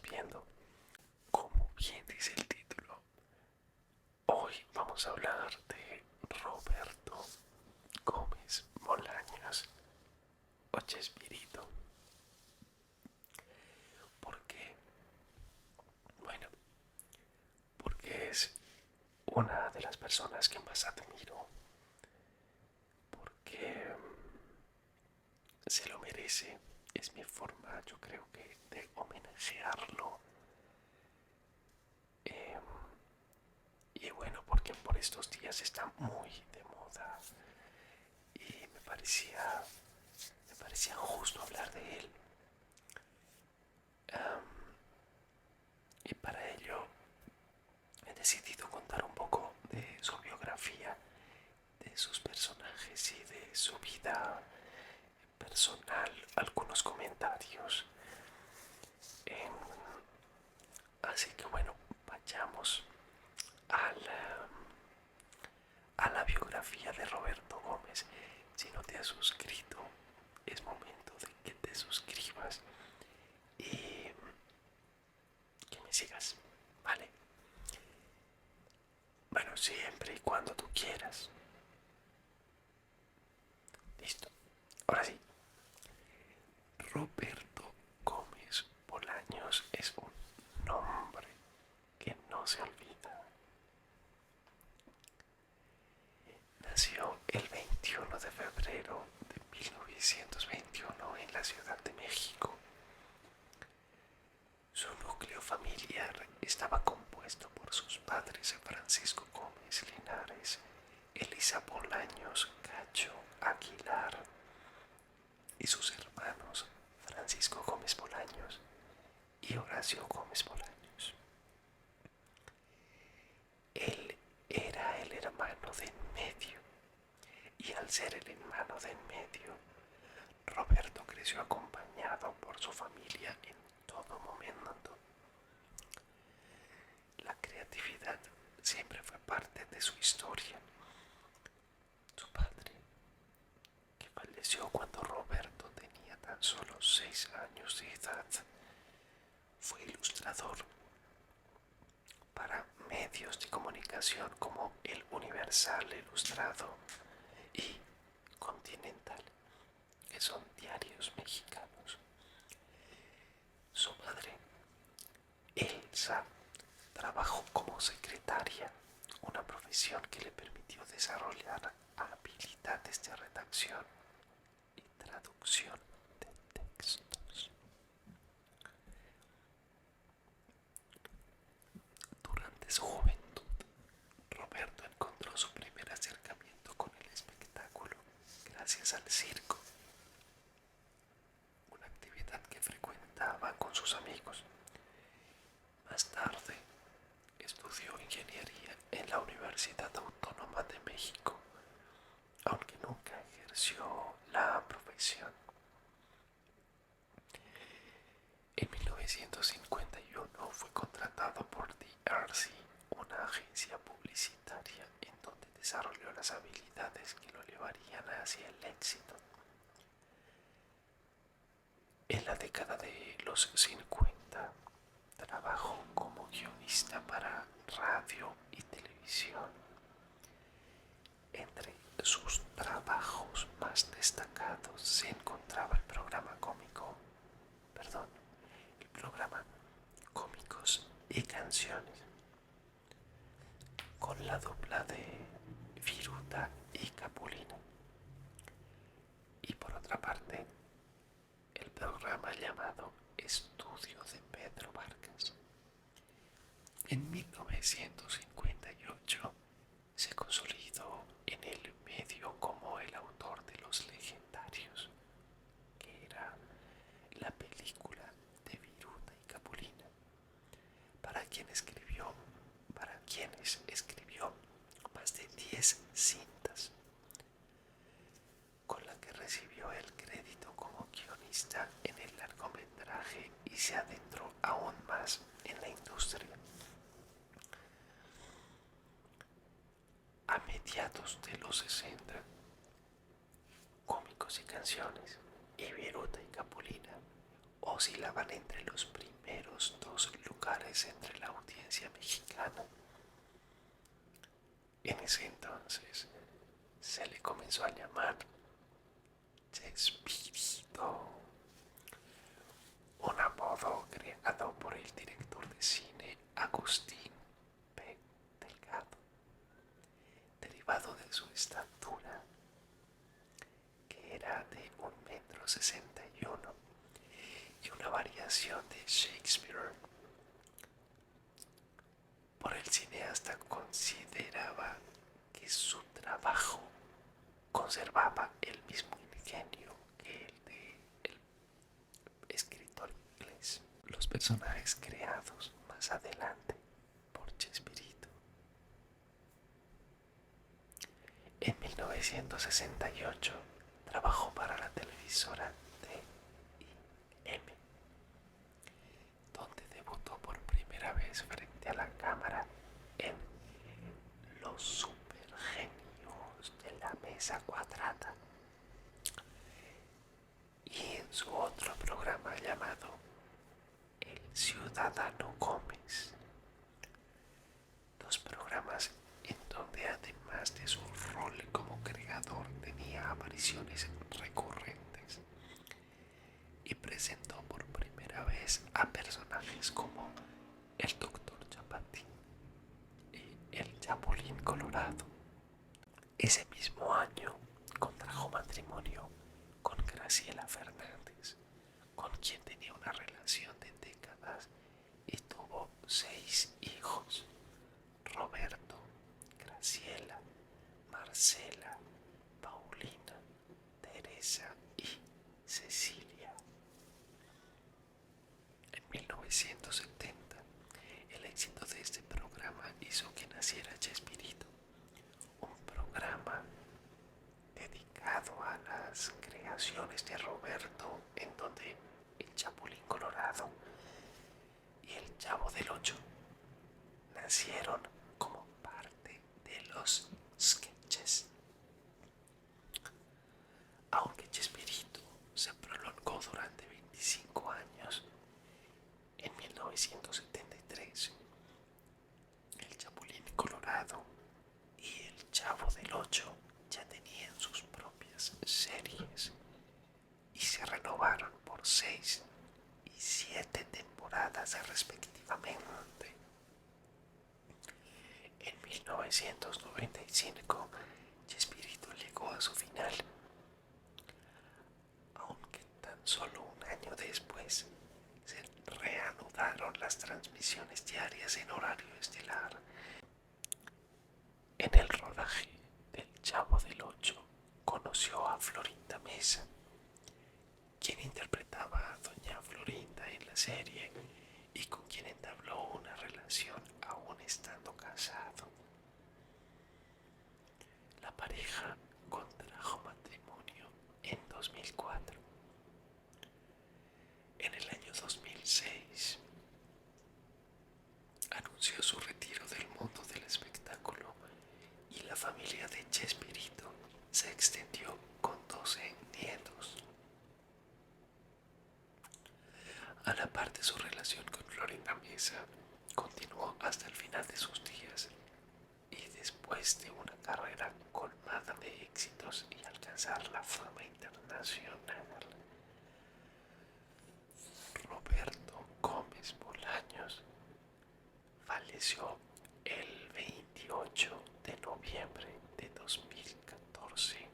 viendo, como bien dice el título, hoy vamos a hablar de Roberto Gómez Bolaños o Chespirito. ¿Por qué? Bueno, porque es una de las personas que más admiro, porque se lo merece. Es mi forma, yo creo que, de homenajearlo. Eh, y bueno, porque por estos días está muy de moda y me parecía justo hablar de él. Y para ello he decidido contar un poco de su biografía, de sus personajes y de su vida personal, algunos comentarios. Em, Así que bueno, vayamos a la biografía de Roberto Gómez. Si no te has suscrito, es momento de que te suscribas y que me sigas, ¿vale? Bueno, siempre y cuando tú quieras. Listo. Ahora sí, Roberto Gómez Bolaños es un nombre que no se olvida. Nació el 21 de febrero de 1921 en la Ciudad de México. Su núcleo familiar estaba compuesto por sus padres Francisco Gómez Linares, Elisa Bolaños Cacho Aguilar y sus hermanos Francisco Gómez Bolaños y Horacio Gómez Bolaños. Él era el hermano de en medio y al ser el hermano de en medio, Roberto creció acompañado por su familia en todo momento. La creatividad siempre fue parte de su historia. Su padre, que falleció cuando Roberto tenía tan solo 6 años de edad, fue ilustrador para medios de comunicación como El Universal Ilustrado y Continental, que son diarios mexicanos. Su madre, Elsa, trabajó como secretaria, una profesión que le permitió desarrollar habilidades de redacción y traducción de textos. Durante su juventud, Roberto encontró su primer acercamiento con el espectáculo gracias al circo, una actividad que frecuentaba con sus amigos. Más tarde, estudió ingeniería en la Universidad Autónoma de México, aunque nunca ejerció la profesión. En 1951 fue contratado por DRC, una agencia publicitaria en donde desarrolló las habilidades que lo llevarían hacia el éxito. En la década de los 50 trabajó como guionista para radio y televisión. Entre sus trabajos más destacados se encontraba el programa Cómicos y Canciones, con la dupla de Viruta y Capulina. Y por otra parte, el programa llamado Estudio de Pedro Vargas. En 1958 se consolidó en el medio como el autor de Los Legendarios, que era la película de Viruta y Capulina, para quienes escribió más de 10 cintas, con la que recibió el crédito como guionista en el largometraje y se adentró aún más en la industria. A mediados de los 60, Cómicos y Canciones y Viruta y Capulina oscilaban entre los primeros dos lugares entre la audiencia mexicana. En ese entonces se le comenzó a llamar Chespirito, un apodo creado por el director de cine Agustín P. Delgado, derivado de su estatura, que era de 1,61 m, y una variación de Shakespeare. Por el cineasta consideraba que su trabajo conservaba el mismo ingenio que el del escritor inglés. Los personajes creados más adelante por Chespirito. En 1968 trabajó para la televisora TIM, donde debutó por primera vez frente a la cámara en Los Supergenios de la Mesa Cuadrada y en su otro programa llamado El Ciudadano Gómez. Dos programas en donde, además de su rol como creador, tenía apariciones recurrentes y presentó por primera vez a personajes como el Doctor Chapatín y el Chapulín Colorado. Ese mismo año contrajo matrimonio con Graciela Fernández, con quien tenía una relación de décadas, y tuvo 6 hijos: Roberto, Graciela, Marcela, Paulina, Teresa y Cecilia. En 1970, el éxito de este programa hizo que naciera Chespirito, un programa dedicado a las creaciones de Roberto, en donde el Chapulín Colorado y el Chavo del Ocho nacieron como parte de los sketches. Aunque Chespirito se prolongó durante 25 años, en 1973 el Chapulín Colorado y el Chavo del Ocho ya tenían sus propias series y se renovaron por 6 y 7 temporadas respectivamente. En 1995, Chespirito llegó a su final, aunque tan solo un año después se reanudaron las transmisiones diarias en horario estelar. En el rodaje del Chavo del Ocho conoció a Florinda Mesa, quien interpretaba a doña Florinda en la serie y con quien entabló una relación aún estando casado. La pareja contrajo matrimonio en 2004. En el año 2006 anunció su retiro del mundo del espectáculo y la familia de Chespirito se extendió con 12 nietos. A la par de su relación con Florinda Mesa, continuó hasta el final de sus días, y después de una carrera colmada de éxitos y alcanzar la fama internacional, Roberto Gómez Bolaños falleció el 28 de noviembre de 2014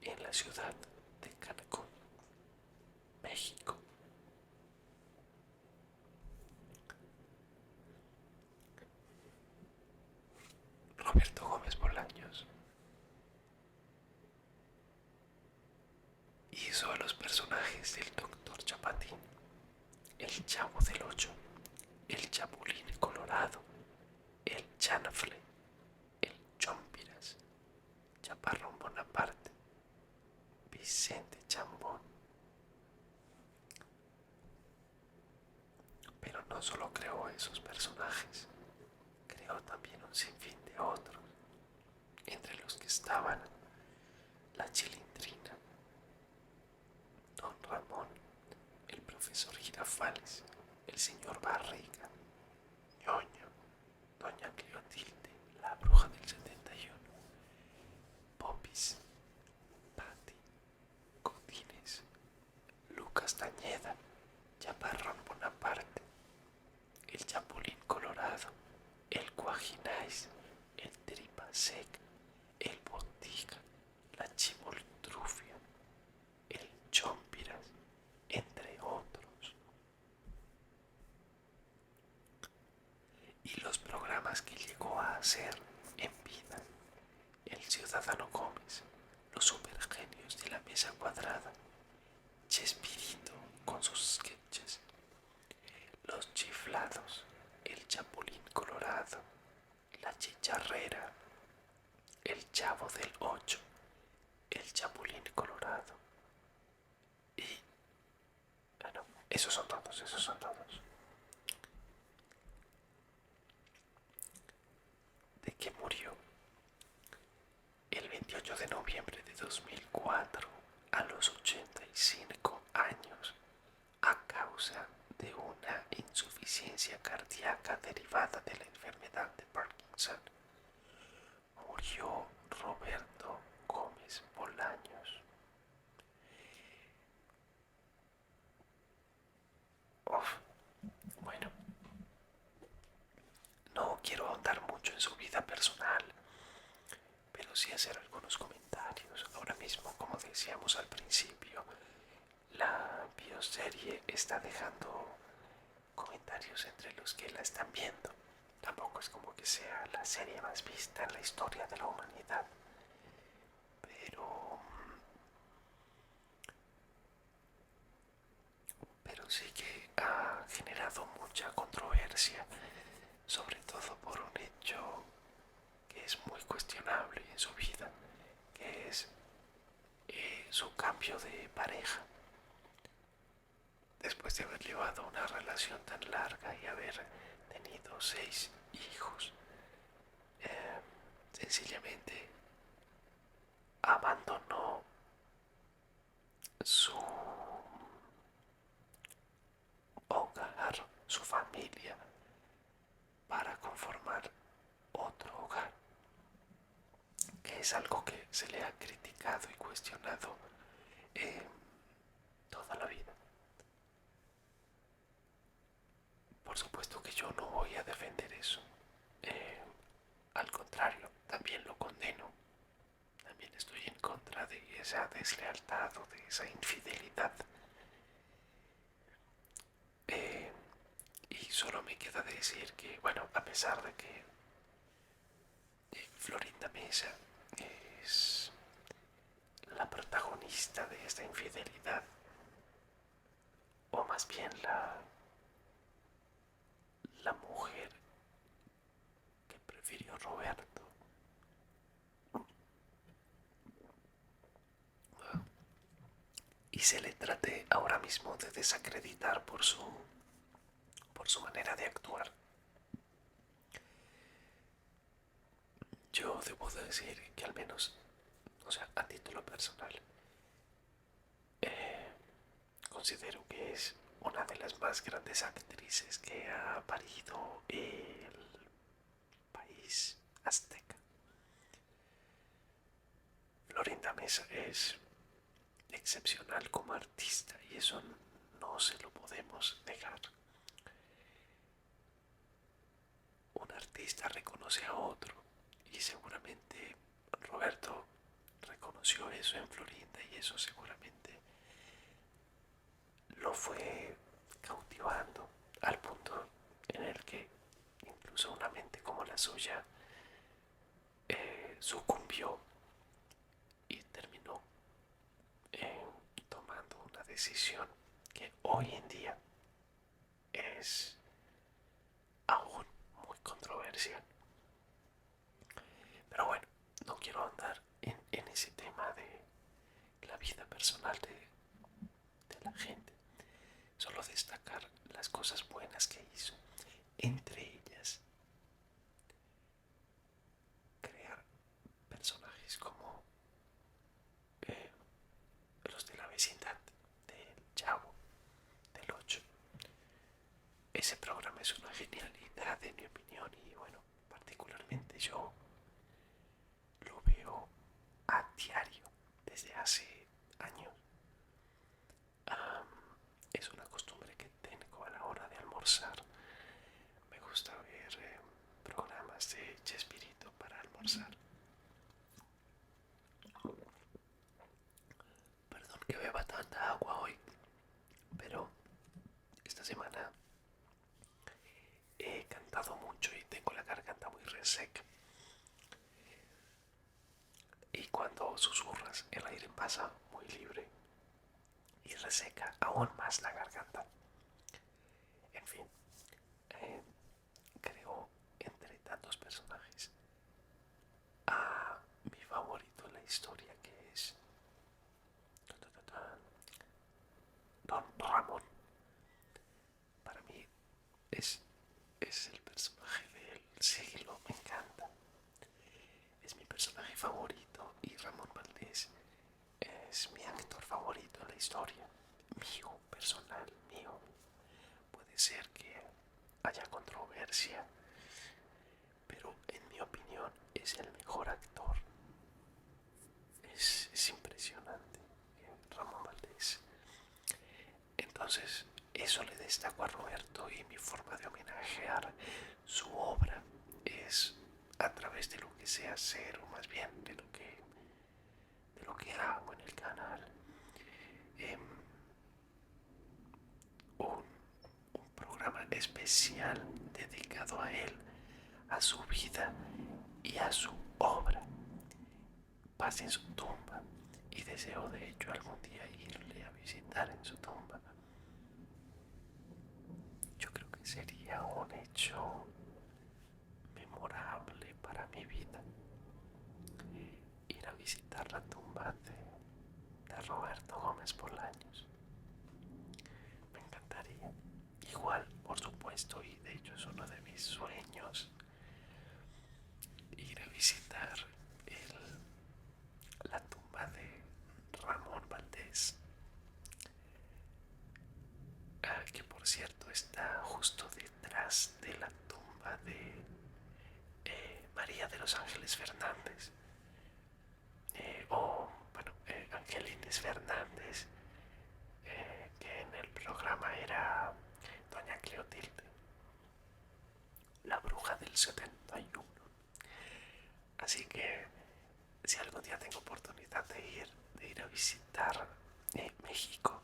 en la ciudad de Cancún, México. Roberto Gómez Bolaños hizo a los personajes del Doctor Chapatín, el Chavo del Ocho, el Chapulín Colorado, el Chanfle, el Chompiras, Chaparrón Bonaparte, Vicente Chambón. Pero no solo creó esos personajes, creó también un sinfín de otros, entre los que estaban la Chilindrina, Don Ramón, Girafales, el señor Barriga, Ñoño, doña Cleotilde, la bruja del 71, Popis, Patty, Godínez, Lucas Tañeda, Chaparrón Bonaparte, el Chapulín Colorado, el Guajinais, el Tripa Sec, el Botiga, la Chimoltrufia, el Chompiras, entre otros. Y los programas que llegó a hacer en vida: el Ciudadano Gómez, los supergenios de la mesa cuadrada, Chespirito con sus sketches, los chiflados, el Chapulín Colorado, la Chicharrera, el Chavo del 8, el Chapulín Colorado y... bueno, esos son todos, esos son todos. ¿De qué murió? El 28 de noviembre de 2004, a los 85 años, a causa de una insuficiencia cardíaca derivada de la enfermedad de Parkinson, murió Roberto Gómez Bolaños. Uf, bueno, no quiero ahondar mucho en su vida personal, pero sí hacer algunos comentarios. Ahora mismo, como decíamos al principio, la bioserie está dejando comentarios entre los que la están viendo. Tampoco es como que sea la serie más vista en la historia de la humanidad, pero sí que ha generado mucha controversia, sobre todo por un hecho que es muy cuestionable en su vida, que es su cambio de pareja. Después de haber llevado una relación tan larga y haber tenido 6 hijos, sencillamente abandonó su hogar, su familia, para conformar otro hogar, que es algo que se le ha criticado y cuestionado toda la vida. Por supuesto que yo no voy a defender eso. Al contrario, también lo condeno. También estoy en contra de esa deslealtad o de esa infidelidad. Y solo me queda decir que, bueno, a pesar de que Florinda Mesa es la protagonista de esta infidelidad, o más bien la mujer que prefirió Roberto, y se le trate ahora mismo de desacreditar por su manera de actuar. Yo debo decir que, al menos, o sea, a título personal, considero que es una de las más grandes actrices que ha parido el país azteca. Florinda Mesa es excepcional como artista y eso no se lo podemos negar. Un artista reconoce a otro y seguramente Roberto reconoció eso en Florinda y eso seguramente lo fue cautivando al punto en el que incluso una mente como la suya sucumbió y terminó tomando una decisión que hoy en día es aún muy controversial. Pero bueno, no quiero andar en ese tema de la vida personal de la gente. Solo destacar las cosas buenas que hizo. Entre ellas, crear personajes como los de la vecindad, del Chavo, del 8, desde hace años. Am, es una costumbre que tengo a la hora de almorzar. Me gusta ver programas de Chespirito para almorzar. Perdón que beba tanta agua hoy, pero esta semana he cantado mucho y tengo la garganta muy reseca. Y cuando susurras, el aire pasa muy libre y reseca aún más la garganta. En fin, eh, creo entre tantos personajes a mi favorito en la historia, que es Don Ramón. Para mí es, es el personaje del siglo, me encanta. Es mi personaje favorito y Ramón Valdés es mi actor favorito en la historia. Mío, personal, mío. Puede ser que haya controversia, pero en mi opinión es el mejor actor. Es impresionante, Ramón Valdés. Entonces, eso le destaco a Roberto y mi forma de homenajear su obra es a través de lo que sé hacer, o más bien de lo que hago en el canal. Eh, un, un programa especial dedicado a él, a su vida y a su obra. Paz en su tumba, y deseo de hecho algún día irle a visitar en su tumba. Yo creo que sería un hecho memorable para mi vida ir a visitar la tumba de Roberto Gómez Bolaños. Me encantaría. Igual, por supuesto, y de hecho es uno de mis sueños, ir a visitar la tumba de Ramón Valdés, que por cierto está justo detrás de la tumba de María de los Ángeles Fernández, o bueno, Angelines Fernández, que en el programa era Doña Cleotilde, la bruja del 71. Así que si algún día tengo oportunidad de ir a visitar México,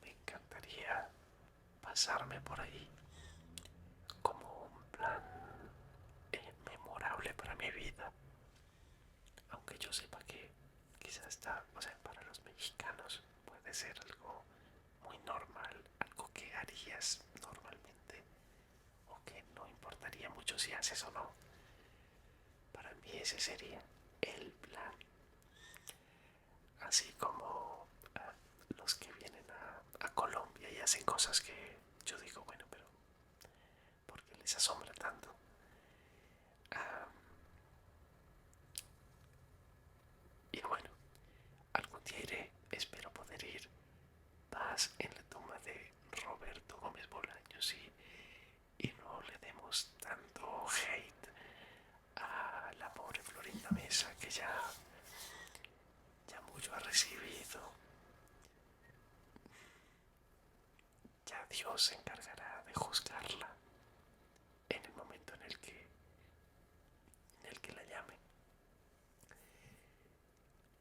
me encantaría pasarme por ahí como un plan memorable para mi vida. Aunque yo sepa que quizás está, o sea, para los mexicanos puede ser algo muy normal, algo que harías normalmente o que no importaría mucho si haces o no. Para mí ese sería el plan. Así como los que vienen a Colombia y hacen cosas que yo digo, bueno, pero ¿por qué les asombra tanto? Ah, y bueno, algún día iré, espero poder ir. Paz en la tumba de Roberto Gómez Bolaños y no le demos tanto hate a la pobre Florinda Mesa, que ya mucho ha recibido. Ya Dios se encargará de juzgarla en el momento en el que la llame.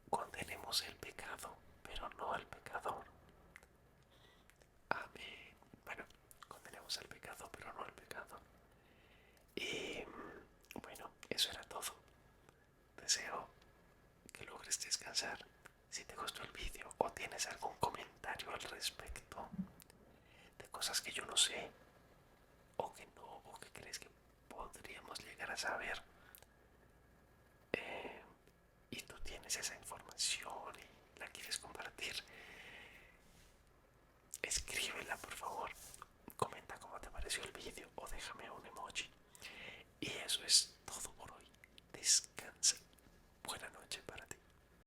Condenemos el pecado, pero no al pecador. Amén. Bueno, condenemos al pecado, pero no al pecado. Y bueno, eso era todo. Deseo que logres descansar. Si te gustó el vídeo o tienes algún comentario al respecto de cosas que yo no sé o que no, o que crees que podríamos llegar a saber, eh, y tú tienes esa información y la quieres compartir, escríbela por favor, comenta cómo te pareció el vídeo o déjame un emoji. Y eso es